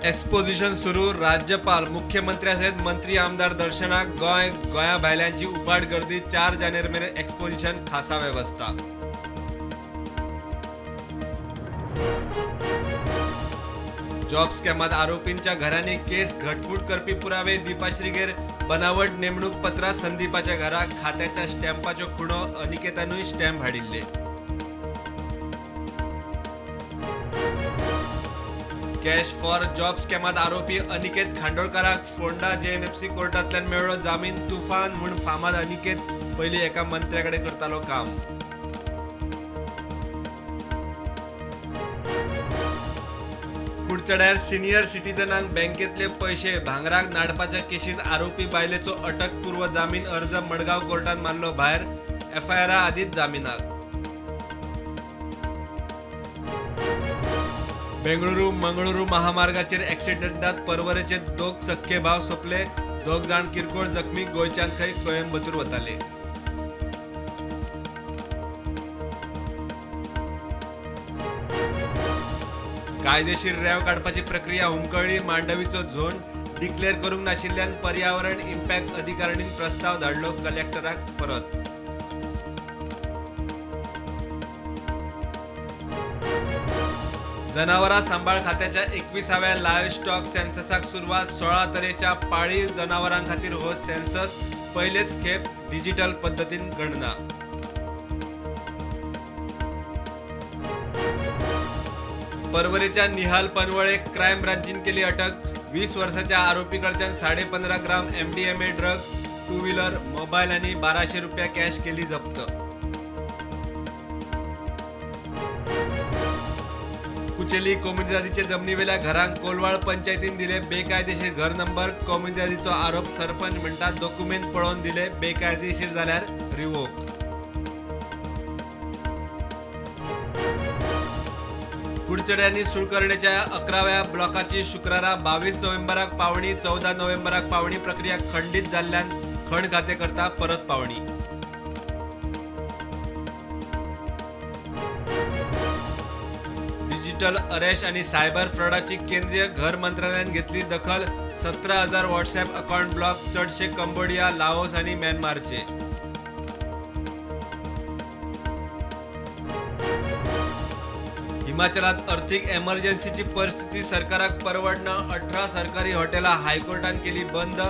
Exposition सुरू. राज्यपाल मुख्यमंत्र्यांसहित मंत्री आमदार दर्शनाक गोया भायल्यांची उपाट गर्दी. 4 जानेर मेरेन एक्सपोजिशन. खासा व्यवस्था. जॉब स्कॅमात आरोपींच्या घरांनी केस घटफूट करपी पुरावे. दीपाश्रीगेर बनावट नेमणूक पत्रां. संदीपाच्या घराक खात्याच्या स्टॅम्पाच्यो खुणो. अनिकेतानूय स्टॅम्प हाडिल्ले. कॅश फॉर जॉब स्कॅमात आरोपी अनिकेत खांडोळकाराक फोंडा जेएमएफसी कोर्टांतल्यान मेळ्ळो जामीन. तुफान म्हूण फामाद अनिकेत पयलीं एका मंत्र्याकडे करतालो काम. कुडचड्यार सिनियर सिटीजनांक बँकेतले पैसे भांगराक नाडपाच्या केशीत आरोपी बायलेचो अटकपूर्व जामीन अर्ज मडगांव कोर्टान मारलो भायर. एफआयआर आदींच जामिनाक. बेंगळुरू मंगळुरू महामार्गाचेर एक्सिडेंटात परवरेचे 2 सख्खे भाव सोंपले. 2 जाण किरकोळ जखमी. गोंयच्यान खंय कोयंबतूर वताले. कायदेशीर रेंव काडपाची प्रक्रिया हुमकळ्ळी. मांडवीचो झोन डिक्लेअर करूंक नाशिल्ल्यान पर्यावरण इम्पॅक्ट अधिकाऱ्यांनी प्रस्ताव धाडलो कलेक्टराक परत. जनावरां सांबाळ खात्याच्या 21व्या लायव्ह स्टॉक सेन्ससाक सुरवात. 16 तरेच्या पाळीव जनावरां खातीर हो सेन्सस. पयलेच खेप डिजिटल पद्दतीन गणना. परवरेच्या निहाल पनवळे क्रायम ब्रांचीन केली अटक. 20 वर्षाच्या आरोपीकडच्यान 15.5 ग्राम MDMA ड्रग, 2 व्हीलर, मोबाईल आणि 1200 रुपया कॅश केली जप्त. कुचेली कोमुनिदादीचे जमनीवेल्या घरांक कोलवाळ पंचायतीन दिले बेकायदेशीर घर नंबर. कोमुनिदादीचो आरोप सरपंच म्हणटात डॉक्युमेंट पळोवन दिले. बेकायदेशीर जाल्यार रिवोक. कुडचड्यांनी सुळकर्णेच्या 11व्या ब्लॉकाची शुक्रारा 22 नोव्हेंबराक पावणी. 14 नोव्हेंबराक पावणी प्रक्रिया खंडीत जाल्ल्यान खण खाते करता परत पावणी. डिजिटल अरेस्ट आणि सायबर फ्रॉडाची केंद्रीय घर मंत्रालयान घेतली दखल. 17,000 व्हॉट्सअप अकाउंट ब्लॉक. चडशे कंबोडिया, लाओस आणि म्यानमारचे. हिमाचलात आर्थिक एमर्जन्सीची परिस्थिती. सरकाराक परवडना. 18 सरकारी हॉटेलां हायकोर्टान केली बंद.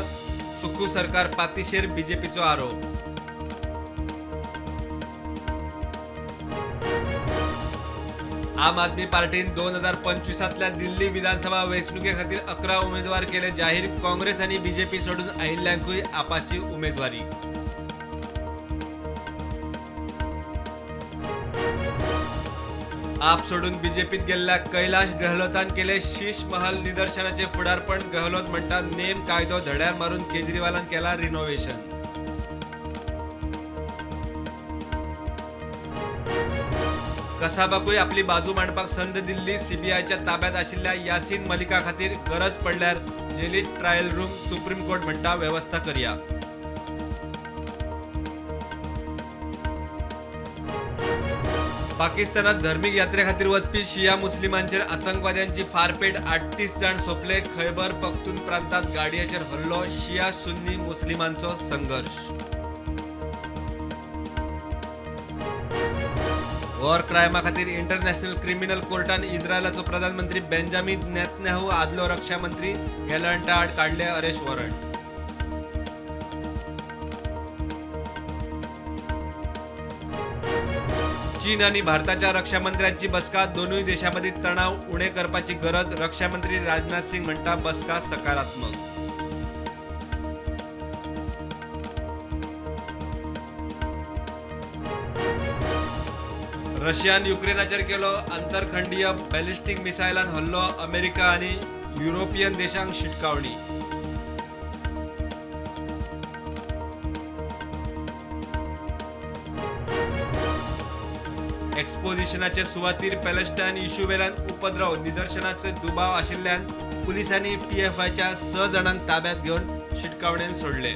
सुखू सरकार पातीशेर बीजेपीचो आरोप. आम आदमी पार्टीन 2025तल्या दिल्ली विधानसभा वेंचणुके खातीर 11 उमेदवार केले जाहीर. काँग्रेस आणि बीजेपी सोडून आयिल्ल्यांकूय आपाची उमेदवारी. आप सोडून बीजेपीत गेल्ल्या कैलाश गहलोतान केले शीश महल निदर्शनाचे फुडारपण. गहलोत म्हणतात नेम कायदो धड्यार मारून केजरीवालान केला रिनोव्हेशन. कसाबाकूय आपली बाजू मांडपाक संद दिल्ली. सीबीआयच्या ताब्यात आशिल्ल्या यासीन मलिका खातीर गरज पडल्यार जेलीत ट्रायल रूम. सुप्रीम कोर्ट म्हणटा व्यवस्था करया. पाकिस्तानात धर्मीक यात्रे खातीर वचपी शिया मुस्लिमांचेर आतंकवाद्यांची फारपेट. 38 जाण सोंपले. खैबर पख्तून प्रांतात गाडयेचेर हल्लो. शिया सुन्नी मुस्लिमांचो संघर्ष. वॉर क्रायमा खातीर इंटरनॅशनल क्रिमिनल कोर्टान इस्रायलाचो प्रधानमंत्री बेंजामिन नेतन्याहू आदलो रक्षा मंत्री गॅलंटा आड काढले अरेस्ट वॉरंट. चीन आणि भारताच्या रक्षा मंत्र्यांची बसका. दोनूय देशांमधील तणाव उणे करपाची गरज. रक्षा मंत्री राजनाथ सिंग म्हणटा बसका सकारात्मक. रशियान युक्रेनाचेर केलो आंतरखंडीय बॅलिस्टिक मिसायलान हल्लो. अमेरिका आणि युरोपियन देशांक शिटकावणी. एक्सपोजिशनाचे सुवातीर पॅलेस्टायन इश्यू वेल्यान उपद्रव. निदर्शनाचे दुबाव आशिल्ल्यान पुलिसांनी PFIच्या 6 जाणांक ताब्यात घेवन शिटकावणेन सोडले.